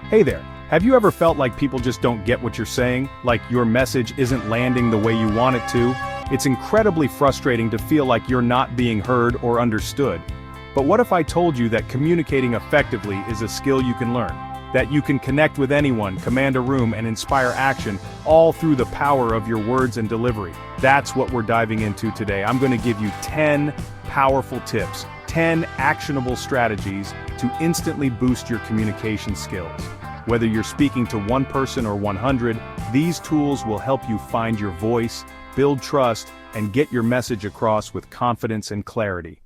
Hey there, have you ever felt like people just don't get what you're saying? Like your message isn't landing the way you want it to? It's incredibly frustrating to feel like you're not being heard or understood. But what if I told you that communicating effectively is a skill you can learn? That you can connect with anyone, command a room, and inspire action, all through the power of your words and delivery. That's what we're diving into today. I'm going to give you 10 powerful tips, 10 actionable strategies to instantly boost your communication skills. Whether you're speaking to one person or 100, these tools will help you find your voice, build trust, and get your message across with confidence and clarity.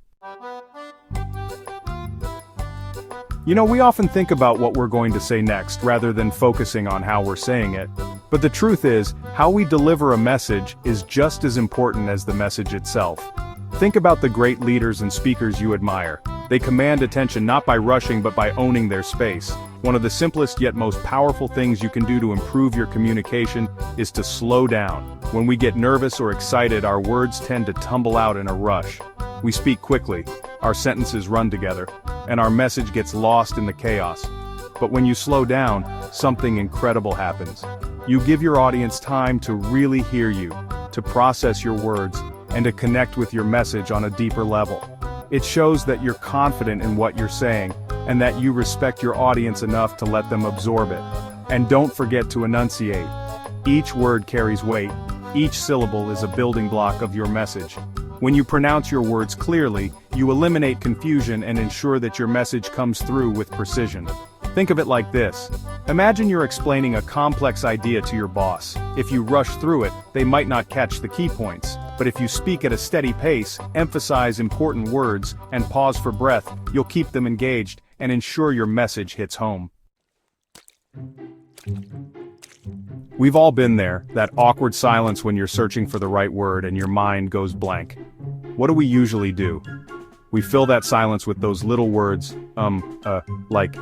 You know, we often think about what we're going to say next rather than focusing on how we're saying it. But the truth is, how we deliver a message is just as important as the message itself. Think about the great leaders and speakers you admire. They command attention not by rushing but by owning their space. One of the simplest yet most powerful things you can do to improve your communication is to slow down. When we get nervous or excited, our words tend to tumble out in a rush. We speak quickly, our sentences run together, and our message gets lost in the chaos. But when you slow down, something incredible happens. You give your audience time to really hear you, to process your words, and to connect with your message on a deeper level. It shows that you're confident in what you're saying, and that you respect your audience enough to let them absorb it. And don't forget to enunciate. Each word carries weight. Each syllable is a building block of your message. When you pronounce your words clearly, you eliminate confusion and ensure that your message comes through with precision. Think of it like this. Imagine you're explaining a complex idea to your boss. If you rush through it, they might not catch the key points. But if you speak at a steady pace, emphasize important words, and pause for breath, you'll keep them engaged and ensure your message hits home. We've all been there, that awkward silence when you're searching for the right word and your mind goes blank. What do we usually do? We fill that silence with those little words, like.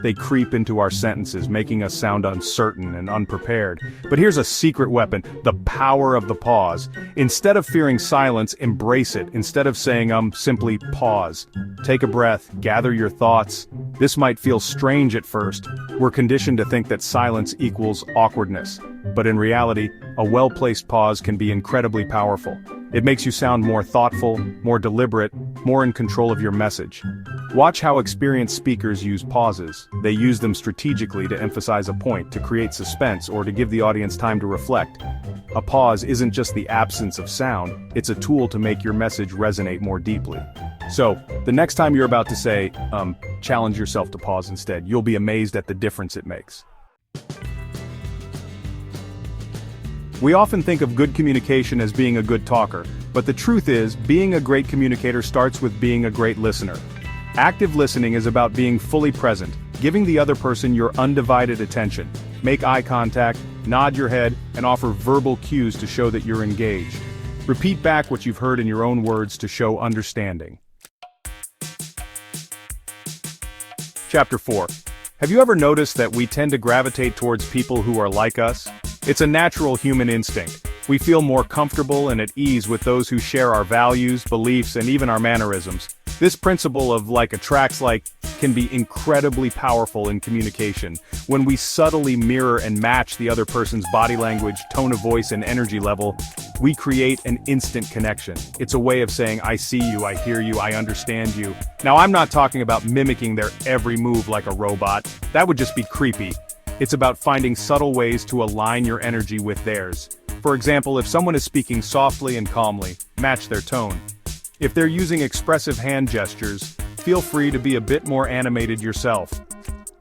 They creep into our sentences, making us sound uncertain and unprepared. But here's a secret weapon, the power of the pause. Instead of fearing silence, embrace it. Instead of saying simply pause. Take a breath, gather your thoughts. This might feel strange at first. We're conditioned to think that silence equals awkwardness. But in reality, a well-placed pause can be incredibly powerful. It makes you sound more thoughtful, more deliberate, more in control of your message. Watch how experienced speakers use pauses. They use them strategically to emphasize a point, to create suspense, or to give the audience time to reflect. A pause isn't just the absence of sound, it's a tool to make your message resonate more deeply. So, the next time you're about to say, challenge yourself to pause instead. You'll be amazed at the difference it makes. We often think of good communication as being a good talker, but the truth is, being a great communicator starts with being a great listener. Active listening is about being fully present, giving the other person your undivided attention. Make eye contact, nod your head, and offer verbal cues to show that you're engaged. Repeat back what you've heard in your own words to show understanding. Chapter 4. Have you ever noticed that we tend to gravitate towards people who are like us? It's a natural human instinct. We feel more comfortable and at ease with those who share our values, beliefs, and even our mannerisms. This principle of like attracts like can be incredibly powerful in communication. When we subtly mirror and match the other person's body language, tone of voice, and energy level, we create an instant connection. It's a way of saying, I see you, I hear you, I understand you. Now, I'm not talking about mimicking their every move like a robot. That would just be creepy. It's about finding subtle ways to align your energy with theirs. For example, if someone is speaking softly and calmly, match their tone. If they're using expressive hand gestures, feel free to be a bit more animated yourself.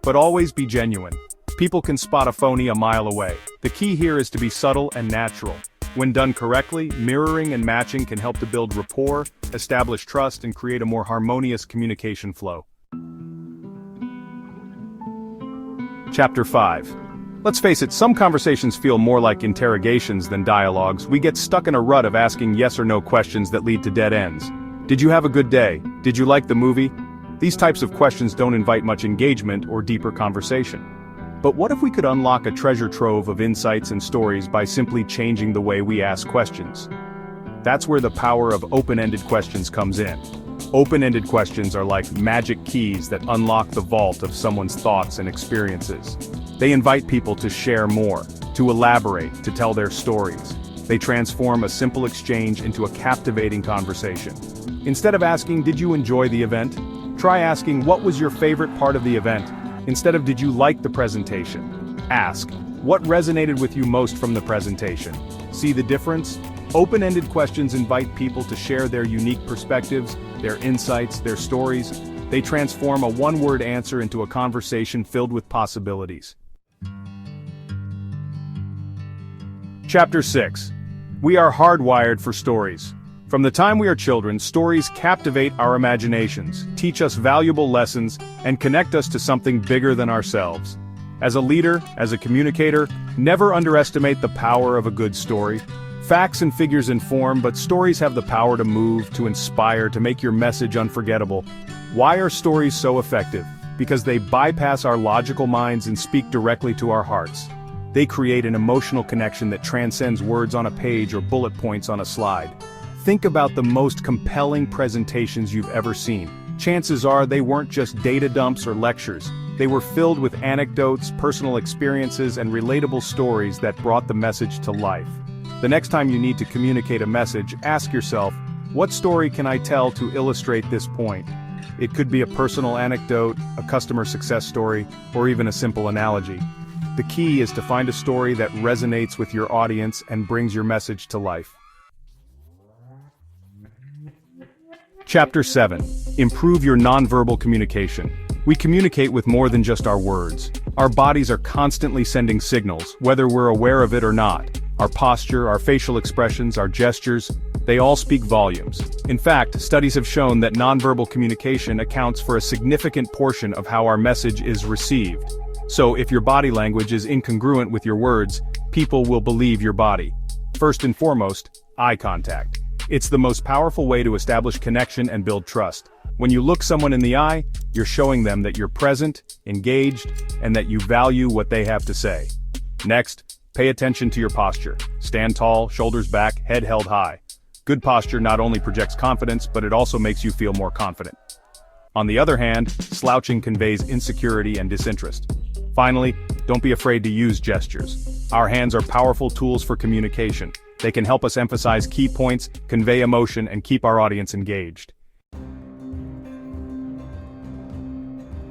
But always be genuine. People can spot a phony a mile away. The key here is to be subtle and natural. When done correctly, mirroring and matching can help to build rapport, establish trust, and create a more harmonious communication flow. Chapter 5. Let's face it, some conversations feel more like interrogations than dialogues. We get stuck in a rut of asking yes or no questions that lead to dead ends. Did you have a good day? Did you like the movie? These types of questions don't invite much engagement or deeper conversation. But what if we could unlock a treasure trove of insights and stories by simply changing the way we ask questions? That's where the power of open-ended questions comes in. Open-ended questions are like magic keys that unlock the vault of someone's thoughts and experiences. They invite people to share more, to elaborate, to tell their stories. They transform a simple exchange into a captivating conversation. Instead of asking, "Did you enjoy the event?" Try asking, "What was your favorite part of the event?" Instead of, "Did you like the presentation?" Ask, "What resonated with you most from the presentation?" See the difference? Open-ended questions invite people to share their unique perspectives, their insights, their stories. They transform a one-word answer into a conversation filled with possibilities. Chapter 6. We are hardwired for stories. From the time we are children, stories captivate our imaginations, teach us valuable lessons, and connect us to something bigger than ourselves. As a leader, as a communicator, never underestimate the power of a good story. Facts and figures inform, but stories have the power to move, to inspire, to make your message unforgettable. Why are stories so effective? Because they bypass our logical minds and speak directly to our hearts. They create an emotional connection that transcends words on a page or bullet points on a slide. Think about the most compelling presentations you've ever seen. Chances are they weren't just data dumps or lectures. They were filled with anecdotes, personal experiences, and relatable stories that brought the message to life. The next time you need to communicate a message, ask yourself, what story can I tell to illustrate this point? It could be a personal anecdote, a customer success story, or even a simple analogy. The key is to find a story that resonates with your audience and brings your message to life. Chapter 7. Improve your nonverbal communication. We communicate with more than just our words. Our bodies are constantly sending signals, whether we're aware of it or not. Our posture, our facial expressions, our gestures, they all speak volumes. In fact, studies have shown that nonverbal communication accounts for a significant portion of how our message is received. So if your body language is incongruent with your words, people will believe your body. First and foremost, eye contact. It's the most powerful way to establish connection and build trust. When you look someone in the eye, you're showing them that you're present, engaged, and that you value what they have to say. Next, pay attention to your posture. Stand tall, shoulders back, head held high. Good posture not only projects confidence, but it also makes you feel more confident. On the other hand, slouching conveys insecurity and disinterest. Finally, don't be afraid to use gestures. Our hands are powerful tools for communication. They can help us emphasize key points, convey emotion, and keep our audience engaged.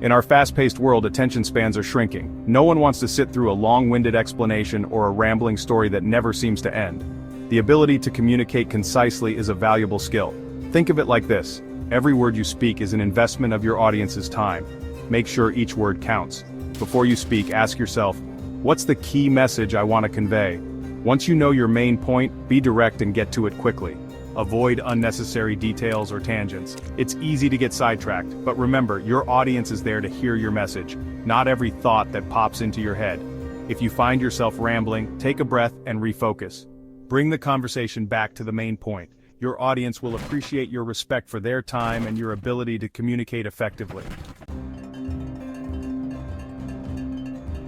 In our fast-paced world, attention spans are shrinking. No one wants to sit through a long-winded explanation or a rambling story that never seems to end. The ability to communicate concisely is a valuable skill. Think of it like this. Every word you speak is an investment of your audience's time. Make sure each word counts. Before you speak, ask yourself, what's the key message I want to convey? Once you know your main point, be direct and get to it quickly. Avoid unnecessary details or tangents. It's easy to get sidetracked, but remember, your audience is there to hear your message, not every thought that pops into your head. If you find yourself rambling, take a breath and refocus. Bring the conversation back to the main point. Your audience will appreciate your respect for their time and your ability to communicate effectively.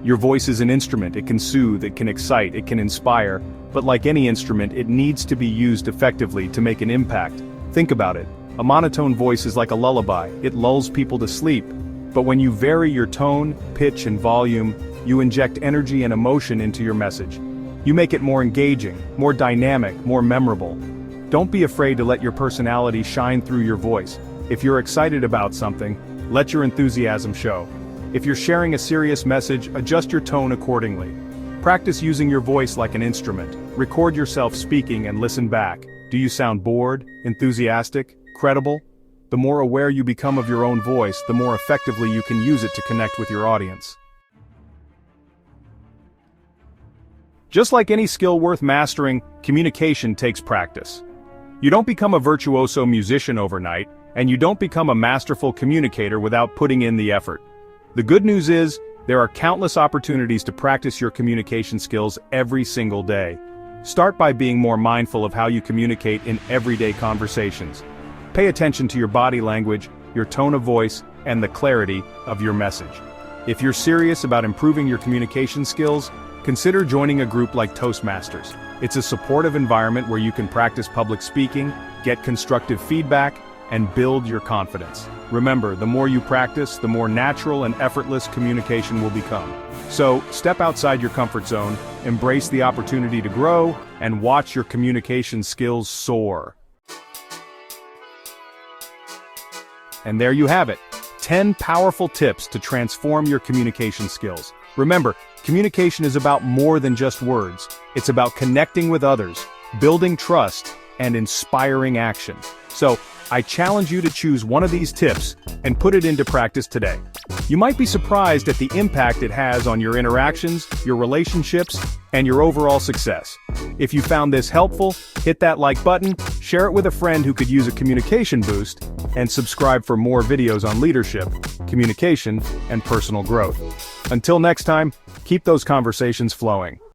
Your voice is an instrument. It can soothe, it can excite, it can inspire, but like any instrument, it needs to be used effectively to make an impact. Think about it. A monotone voice is like a lullaby. It lulls people to sleep. But when you vary your tone, pitch, and volume, you inject energy and emotion into your message. You make it more engaging, more dynamic, more memorable. Don't be afraid to let your personality shine through your voice. If you're excited about something, let your enthusiasm show. If you're sharing a serious message, adjust your tone accordingly. Practice using your voice like an instrument. Record yourself speaking and listen back. Do you sound bored, enthusiastic, credible? The more aware you become of your own voice, the more effectively you can use it to connect with your audience. Just like any skill worth mastering, communication takes practice. You don't become a virtuoso musician overnight, and you don't become a masterful communicator without putting in the effort. The good news is, there are countless opportunities to practice your communication skills every single day. Start by being more mindful of how you communicate in everyday conversations. Pay attention to your body language, your tone of voice, and the clarity of your message. If you're serious about improving your communication skills, consider joining a group like Toastmasters. It's a supportive environment where you can practice public speaking, get constructive feedback, and build your confidence. Remember, the more you practice, the more natural and effortless communication will become. So, step outside your comfort zone, embrace the opportunity to grow, and watch your communication skills soar. And there you have it, 10 powerful tips to transform your communication skills. Remember, communication is about more than just words. It's about connecting with others, building trust, and inspiring action. So, I challenge you to choose one of these tips and put it into practice today. You might be surprised at the impact it has on your interactions, your relationships, and your overall success. If you found this helpful, hit that like button, share it with a friend who could use a communication boost, and subscribe for more videos on leadership, communication, and personal growth. Until next time, keep those conversations flowing.